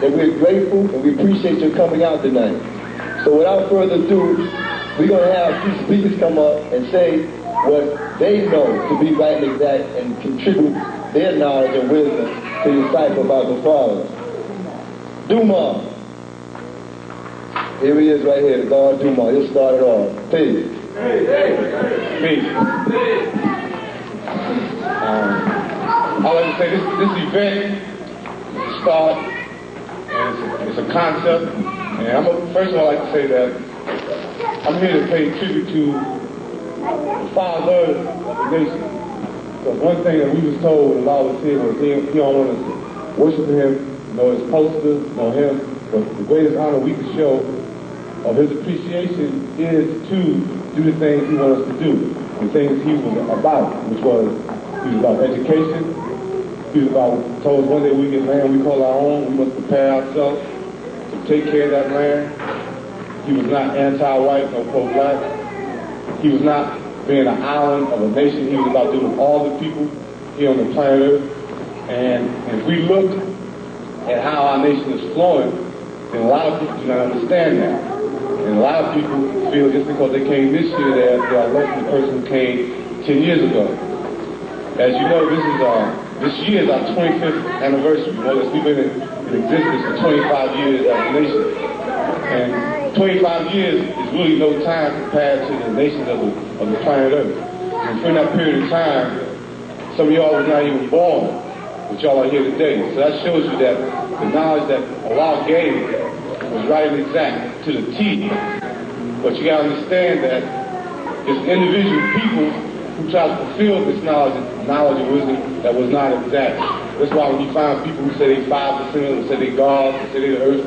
that we're grateful and we appreciate your coming out tonight. So without further ado, we're going to have two speakers come up and say what they know to be right and exact and contribute their knowledge and wisdom to your cipher about the fathers. Dumar. Here he is right here, the God Dumar. He'll start it off. Peace. Peace. I like to say this event start, and it's a concept, and first of all, I like to say that I'm here to pay tribute to the fathers of the nation. Because one thing that we was told when I was here was he don't want us to worship him, know his posters, know him, but the greatest honor we can show of his appreciation is to do the things he wants us to do, the things he was about, which was, he was about education, he was about, told us one day we get land we call our own, we must prepare ourselves to take care of that land. He was not anti-white or pro-black. He was not being an island of a nation. He was about doing all the people here on the planet Earth. And if we look at how our nation is flowing, then a lot of people do not understand that. And a lot of people feel just because they came this year, they are less than the person who came 10 years ago. As you know, this year is our 25th anniversary. You know, we've been in existence for 25 years as a nation. And 25 years is really no time compared to the nations of the planet Earth. And during that period of time, some of y'all was not even born, but y'all are here today. So that shows you that the knowledge that Allah gave was right and exact to the T. But you gotta understand that it's individual people who try to fulfill this knowledge and wisdom that was not exact. That's why when you find people who say they 5%, who say they God, who say they the earth,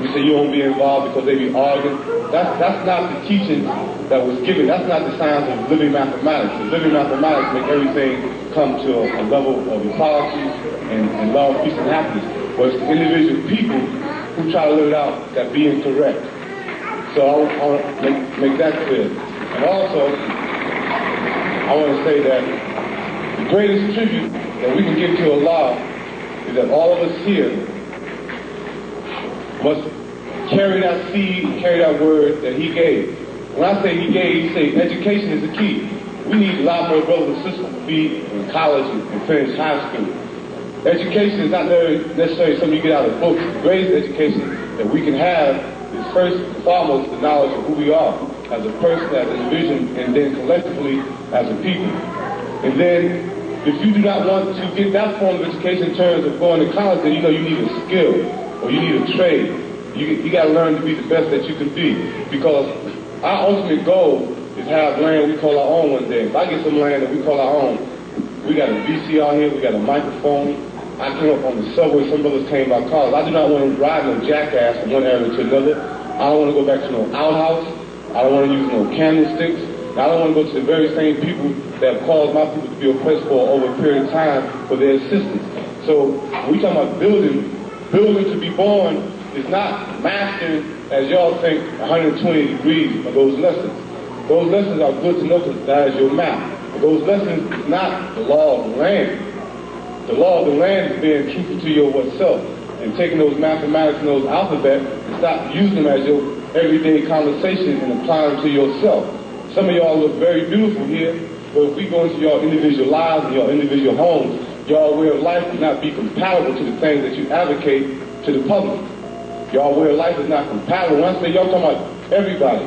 you say you don't be involved because they be arguing. That's not the teaching that was given. That's not the science of living mathematics. The living mathematics make everything come to a level of equality and love, peace, and happiness. But it's the individual people who try to live it out that being correct. So I want to make that clear. And also, I want to say that the greatest tribute that we can give to Allah is that all of us here must carry that seed, carry that word that he gave. When I say he gave, he say education is the key. We need a lot more brothers and sisters to be in college and finish high school. Education is not necessarily something you get out of books. The greatest education that we can have is first and foremost the knowledge of who we are as a person, as an individual, and then collectively as a people. And then if you do not want to get that form of education in terms of going to college, then you know you need a skill or you need a trade. You got to learn to be the best that you can be, because our ultimate goal is to have land we call our own one day. If I get some land that we call our own, we got a VCR here, we got a microphone. I came up on the subway, some brothers came by cars. I do not want to ride no jackass from one area to another. I don't want to go back to no outhouse. I don't want to use no candlesticks. I don't want to go to the very same people that have caused my people to be oppressed for over a period of time for their assistance. So when we talk about building to be born is not mastering, as y'all think, 120 degrees of those lessons. Those lessons are good to know because that is your map. But those lessons is not the law of the land. The law of the land is being truthful to your self and taking those mathematics and those alphabet and stop using them as your everyday conversation and applying them to yourself. Some of y'all look very beautiful here, but if we go into your individual lives and your individual homes, your way of life will not be compatible to the things that you advocate to the public. Your way of life is not compatible. When I say y'all talking about everybody,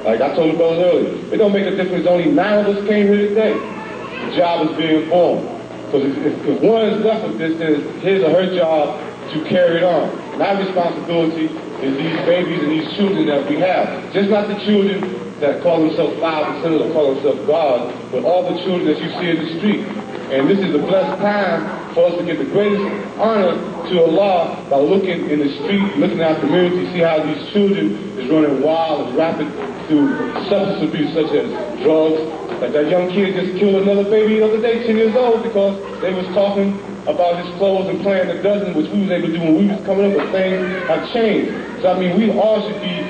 like I told the brothers earlier, it don't make a difference. Only 9 of us came here today. The job is being formed. Because if one is left with this, then it's his or her job to carry it on. My responsibility is these babies and these children that we have. Just not the children that call themselves 5% or call themselves God, but all the children that you see in the street. And this is a blessed time for us to give the greatest honor to Allah by looking in the street, looking at our community, see how these children is running wild and rapid through substance abuse such as drugs. Like that young kid just killed another baby the other day, 10 years old, because they was talking about his clothes and playing a dozen, which we was able to do when we was coming up, but things have changed. So I mean, we all should be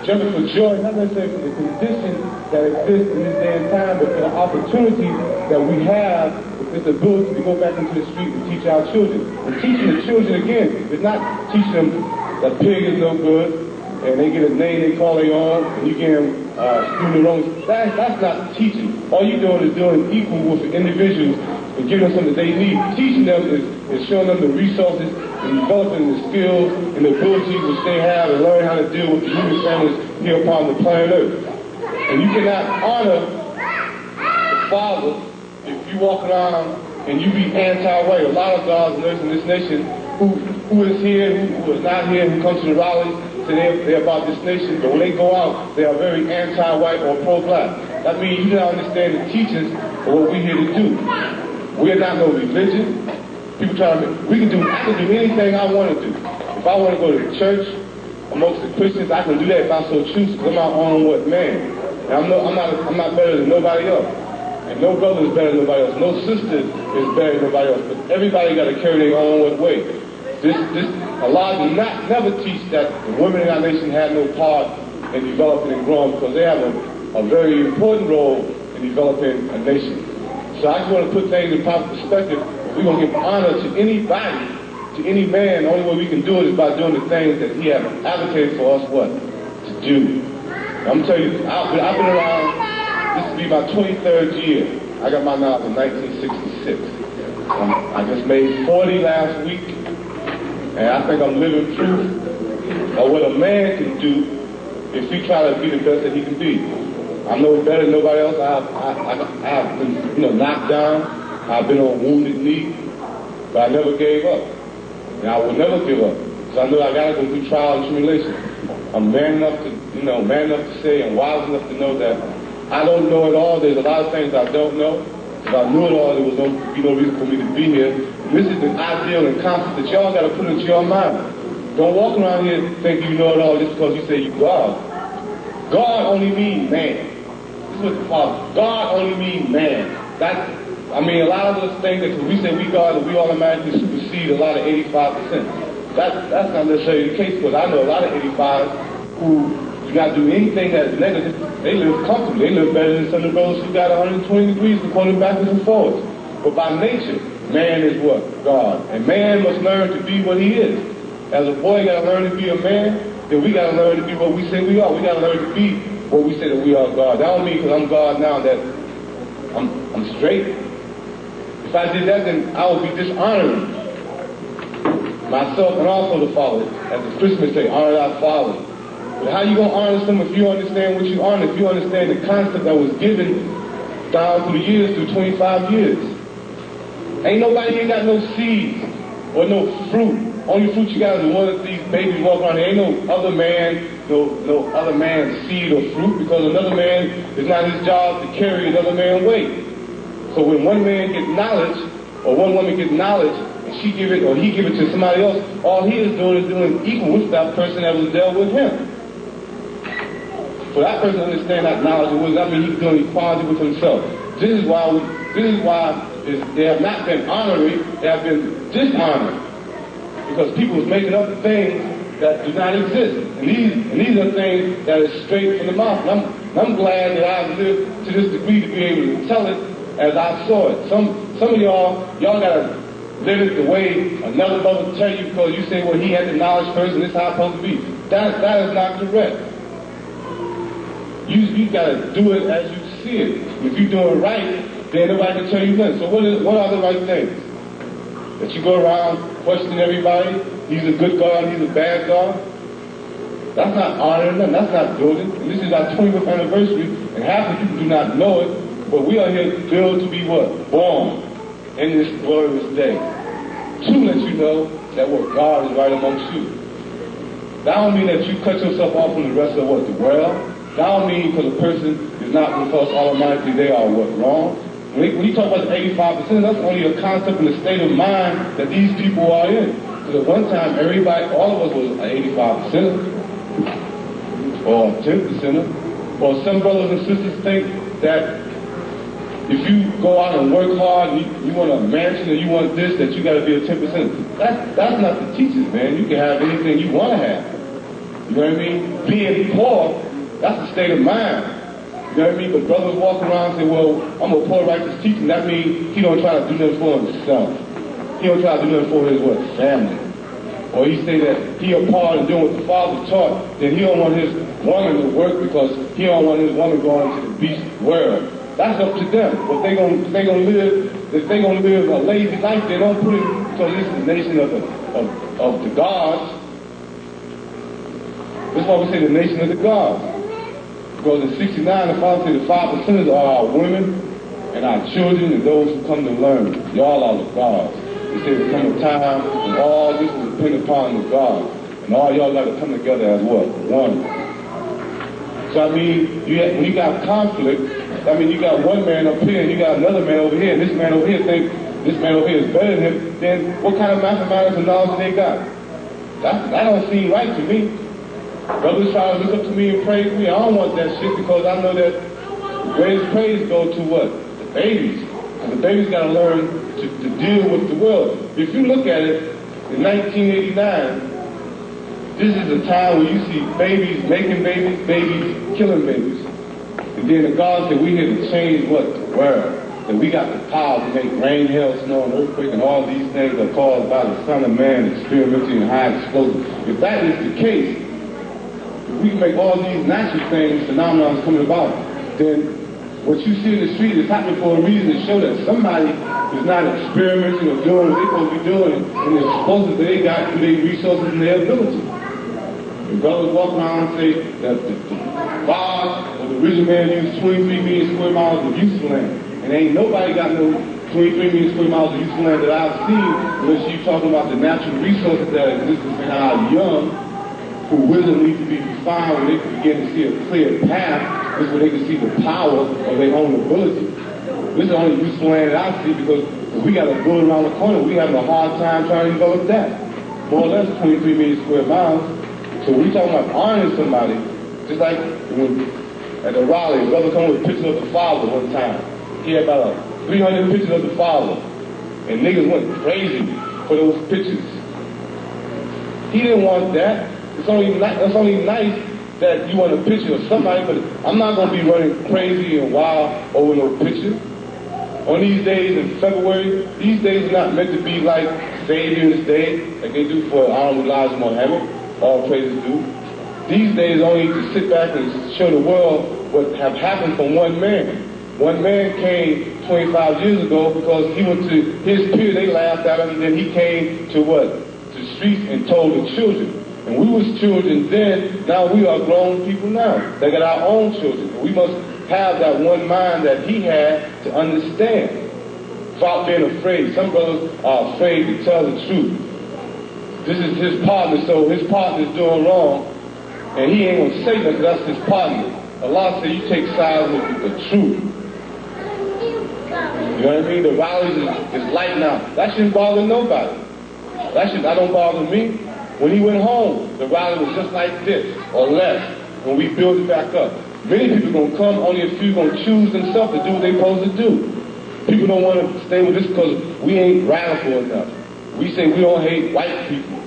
jumping for joy, not necessarily for the condition that exists in this day and time, but for the opportunity that we have with this ability to go back into the street and teach our children. And teaching the children, again, is not teaching them that pig is no good, and they get a name they call their own, and you get them student loans. That's not teaching. All you're doing is doing equal with the individuals and giving them something they need. Teaching them is showing them the resources and developing the skills and the abilities which they have and learn how to deal with the human families here upon the planet Earth. And you cannot honor the Father if you walk around and you be anti-white. A lot of godliness in this nation who is here, who is not here, who comes to the rallies, say they're about this nation, but when they go out, they are very anti-white or pro-black. That means you don't understand the teachings of what we're here to do. We are not no religion. People try to I can do anything I want to do. If I want to go to church amongst the Christians, I can do that if I so choose, because I'm my own man. And I'm not better than nobody else. And no brother is better than nobody else. No sister is better than nobody else. But everybody got to carry their own way. Allah did never teach that the women in our nation had no part in developing and growing, because they have a very important role in developing a nation. So I just want to put things in proper perspective. If we're going to give honor to anybody, to any man, the only way we can do it is by doing the things that he has advocated for us to do. I'm telling you, I've been around, this will be my 23rd year. I got my knowledge in 1966. I just made 40 last week, and I think I'm living proof of what a man can do if he try to be the best that he can be. I'm no better than nobody else. I've been, knocked down. I've been on wounded knee, but I never gave up, and I will never give up, because I know I gotta go through trial and tribulation. I'm man enough to say, and wise enough to know that I don't know it all. There's a lot of things I don't know. If I knew it all, there was no reason for me to be here. And this is the ideal and concept that y'all got to put into your mind. Don't walk around here thinking you know it all just because you say you God. God only means man. This is what the Father. God only means man. A lot of us think that when we say we God, that we automatically supersede a lot of 85%. That's not necessarily the case, because I know a lot of 85s who do not do anything that is negative. They live comfortably. They live better than some of those who got 120 degrees and going backwards and forwards. But by nature, man is what? God. And man must learn to be what he is. As a boy got to learn to be a man, then we got to learn to be what we say we are. We got to learn to be what we say that we are God. That don't mean because I'm God now that I'm straight. If I did that, then I would be dishonoring myself and also the Father. As the Christians say, honor thy Father. But how you going to honor someone if you understand what you honor, if you understand the concept that was given down through the years, through 25 years? Ain't nobody here got no seeds or no fruit. Only fruit you got is the one that these babies walk around. There ain't no other man, no other man's seed or fruit, because another man is not his job to carry another man's weight. So when one man gets knowledge, or one woman gets knowledge, and she give it, or he give it to somebody else, all he is doing equal with that person that was dealt with him. For that person to understand that knowledge, it doesn't mean he's doing equality with himself. This is why they have not been honoring, they have been dishonoring. Because people is making up things that do not exist. And these are things that are straight from the mouth. And I'm glad that I've lived to this degree to be able to tell it as I saw it. Some of y'all gotta live it the way another brother tell you, because you say, well, he had the knowledge first and this is how it's supposed to be. That is not correct. You gotta do it as you see it. If you do it right, then nobody can tell you nothing. So what are the right things? That you go around questioning everybody, he's a good God, he's a bad God? That's not honoring them, that's not building. And this is our 25th anniversary, and half the people do not know it, but we are here to build to be what? Born in this glorious day. To let you know that what God is right amongst you. That don't mean that you cut yourself off from the rest of what? The world. That don't mean because a person is not with us automatically they are what? Wrong. When you talk about the 85%, that's only a concept and a state of mind that these people are in. Because at one time, everybody, all of us was an 85%, or 10%, or some brothers and sisters think that if you go out and work hard, and you want a mansion, or you want this, that you got to be a 10%. That's not the teachings, man. You can have anything you want to have. You know what I mean? Being poor That's a state of mind. You know what I mean? But brothers walk around and say, well, I'm a poor righteous teacher. That means he don't try to do nothing for himself. He don't try to do nothing for his family. Or he say that he a part of doing what the Father taught, then he don't want his woman to work because he don't want his woman going to the beast world. That's up to them. But if they gonna live a lazy life, they don't put it because this is the nation of the gods. That's why we say the nation of the gods. Because in 69, the Father said the 5% are our women and our children and those who come to learn. Y'all are the gods. He said there come a time when all this will depend upon the gods. And all y'all got to come together as what? One. So I mean, when you got conflict, I mean, you got one man up here and you got another man over here, and this man over here think this man over here is better than him, then what kind of mathematics and knowledge they got? That don't seem right to me. Brothers try to look up to me and praise me. I don't want that shit because I know that the greatest praise goes to what? The babies. And the babies got to learn to deal with the world. If you look at it, in 1989, this is a time where you see babies making babies, babies killing babies. And then the God said we here to change what? The world. That we got the power to make rain, hail, snow, and earthquake, and all these things are caused by the Son of Man experimenting in high explosives. If that is the case, if we can make all these natural things, phenomena coming about, then what you see in the street is happening for a reason to show that somebody is not experimenting or doing what they're supposed to be doing and the explosives that they got through their resources and their ability. And brothers walk around and say that the God or the original man used 23 million square miles of useful land. And ain't nobody got no 23 million square miles of useful land that I've seen unless you're talking about the natural resources that exist in our young, who wisdom needs to be refined when they can begin to see a clear path. This is where they can see the power of their own ability. This is the only useful land that I see because if we got a bull around the corner, we having a hard time trying to develop that. More or less 23 million square miles. So we talking about honoring somebody, just like when at the Raleigh, a brother come with a picture of the Father one time. He had about 300 pictures of the Father. And niggas went crazy for those pictures. He didn't want that. It's only nice that you want a picture of somebody, but I'm not going to be running crazy and wild over no picture. On these days in February, these days are not meant to be like Savior's Day, like they do for Honorable Elijah Muhammad. All praises due. These days only to sit back and show the world what have happened from one man. One man came 25 years ago because he went to his peer, they laughed at him, and then he came to what? To the streets and told the children. And we was children then, now we are grown people now. They got our own children. And we must have that one mind that he had to understand. Without being afraid. Some brothers are afraid to tell the truth. This is his partner, so his partner's doing wrong, and he ain't gonna say nothing because that's his partner. Allah said you take sides with the truth. You know what I mean? The rallies is light now. That shouldn't bother nobody. That don't bother me. When he went home, the rally was just like this, or less, when we build it back up. Many people gonna come, only a few gonna choose themselves to do what they're supposed to do. People don't want to stay with this because we ain't radical enough. We say we don't hate white people.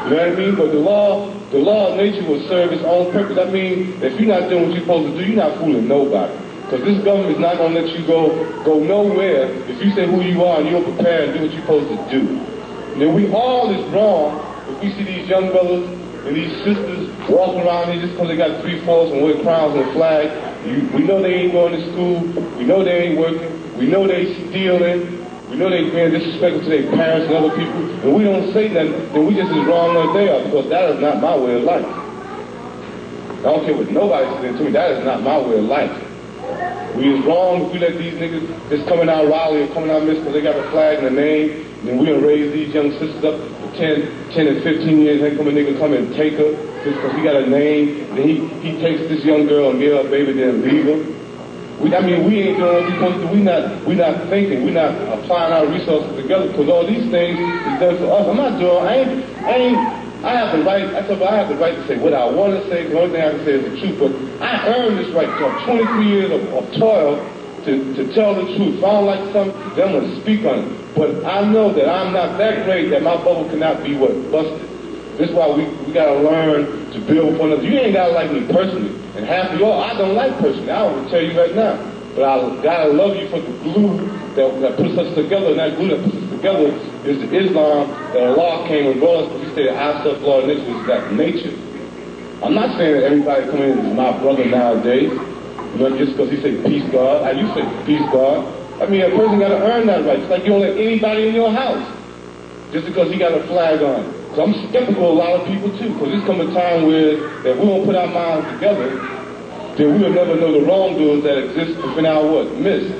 You know what I mean? But the law of nature will serve its own purpose. That means if you're not doing what you're supposed to do, you're not fooling nobody. Because this government is not going to let you go nowhere if you say who you are and you're prepared to do what you're supposed to do. And then we all is wrong if we see these young brothers and these sisters walking around here just because they got 3/4 and wear crowns and a flag. We know they ain't going to school. We know they ain't working. We know they stealing. We know they being disrespectful to their parents and other people. And we don't say that, then we just as wrong as they are because that is not my way of life. I don't care what nobody says to me. That is not my way of life. We is wrong if we let these niggas just come in our Raleigh or come in our midst because they got a flag and a name. And then we gonna raise these young sisters up for 10 and 15 years. Then come a nigga come and take her just because he got a name. And then he takes this young girl and give her a baby, then leave her. We ain't doing what we're supposed to do. We not thinking. We not applying our resources together because all these things is done for us. I'm not doing. I have the right. I have the right to say what I want to say. The only thing I can say is the truth. But I earned this right to 23 years of toil to tell the truth. If I don't like something, then I'm going to speak on it. But I know that I'm not that great that my bubble cannot be busted. This is why we got to learn to build with one another. You ain't gotta like me personally. And half of y'all, I don't like personally. I will tell you right now. But I gotta love you for the glue that puts us together. And that glue that puts us together is the Islam that Allah came and brought us. Because He said, I self-law and nature is that nature. I'm not saying that everybody coming in is my brother nowadays. You know, just because he said peace God. I used to say peace God. I mean, a person got to earn that right. Just like you don't let anybody in your house just because he got a flag on. So I'm skeptical of a lot of people too, because there's come a time where if we don't put our minds together, then we will never know the wrongdoers that exist within our midst.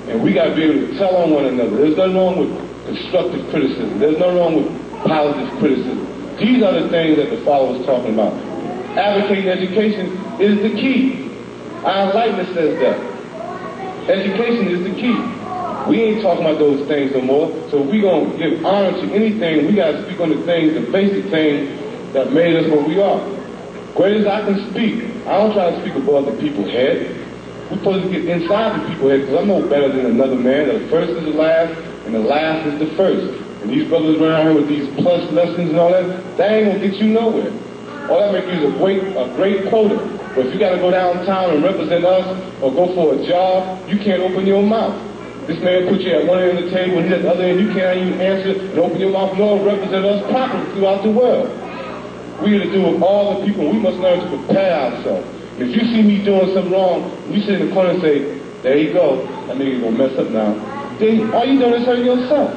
And we got to be able to tell on one another. There's nothing wrong with constructive criticism. There's nothing wrong with positive criticism. These are the things that the Father was talking about. Advocating education is the key. Our enlightenment says that. Education is the key. We ain't talking about those things no more. So if we're going to give honor to anything, we got to speak on the things, the basic things that made us what we are. Great as I can speak, I don't try to speak above the people's head. We're supposed to get inside the people's head, because I'm no better than another man. The first is the last, and the last is the first. And these brothers run around here with these plus lessons and all that, that ain't going to get you nowhere. All that makes you is a great quota. But if you got to go downtown and represent us or go for a job, you can't open your mouth. This man put you at one end of the table and at the other end, you can't even answer and open your mouth nor represent us properly throughout the world. We are to do with all the people. We must learn to prepare ourselves. If you see me doing something wrong, you sit in the corner and say, there you go, that nigga's going to mess up now. Then all you doing is hurting yourself.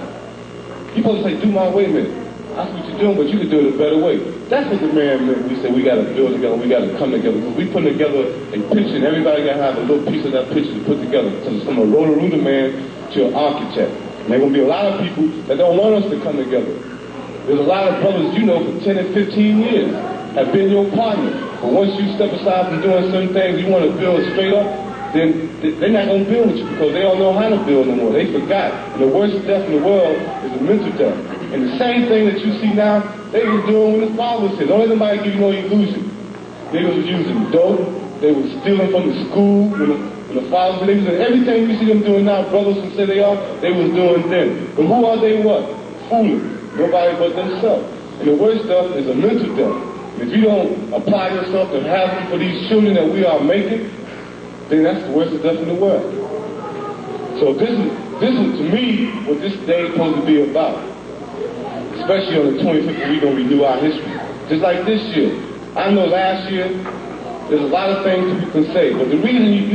You're supposed to say, Dumar, wait a minute. That's what you're doing, but you can do it a better way. That's what the man meant. We said we got to build together, we got to come together. Because we put together a picture, and everybody got to have a little piece of that picture to put together. So it's from a Roto-Rooter man to an architect. And there are going to be a lot of people that don't want us to come together. There's a lot of brothers you know for 10 and 15 years have been your partner. But once you step aside from doing certain things, you want to build straight up, then they're not going to build with you because they don't know how to build no more. They forgot. And the worst death in the world is a mental death. And the same thing that you see now, they was doing when the Father was here. Don't let nobody give you no illusion. They was using dope. They was stealing from the school. When the Father was there, everything you see them doing now, brothers who say they are, they was doing then. But who are they what? Fooling. Nobody but themselves. And the worst stuff is a mental death. If you don't apply yourself to have for these children that we are making, then that's the worst death in the world. So this is to me what this day is supposed to be about. Especially on the 25th, we're going to renew our history. Just like this year. I know last year, there's a lot of things people can say, but the reason you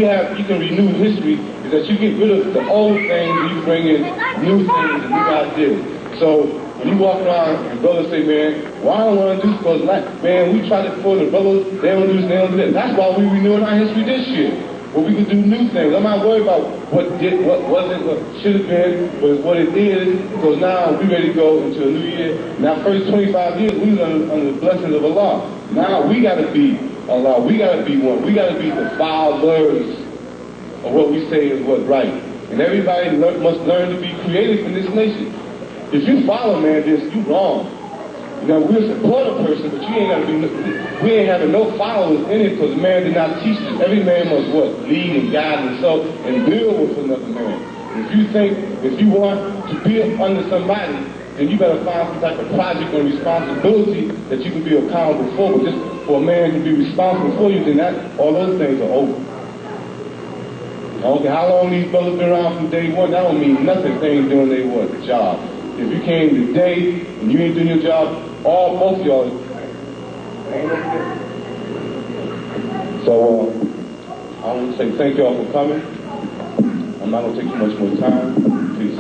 can renew history is that you get rid of the old things and you bring in new things and new ideas. So when you walk around and brothers say, man, well, I don't want to do this because, man, we tried it before, the brothers, they don't do this, they don't do that. That's why we're renewing our history this year. Well, we can do new things. I'm not worried about what wasn't, what should have been, but what it is, because now we're ready to go into a new year. Now, first 25 years, we were under the blessings of Allah. Now we got to be Allah. We got to be one. We got to be the followers of what we say is what's right. And everybody must learn to be creative in this nation. If you follow, man, this, you wrong. You know, we'll support a person, but you ain't got to be, we ain't having no followers in it because man did not teach us. Every man must what? Lead and guide himself and build with another man. If you want to be under somebody, then you better find some type of project or responsibility that you can be accountable for. But just for a man to be responsible for you, then all those things are over. I don't care how long these brothers been around from day one, that don't mean nothing if they ain't doing their job. If you came today and you ain't doing your job, both of y'all. So I want to say thank y'all for coming. I'm not going to take too much more time. Peace.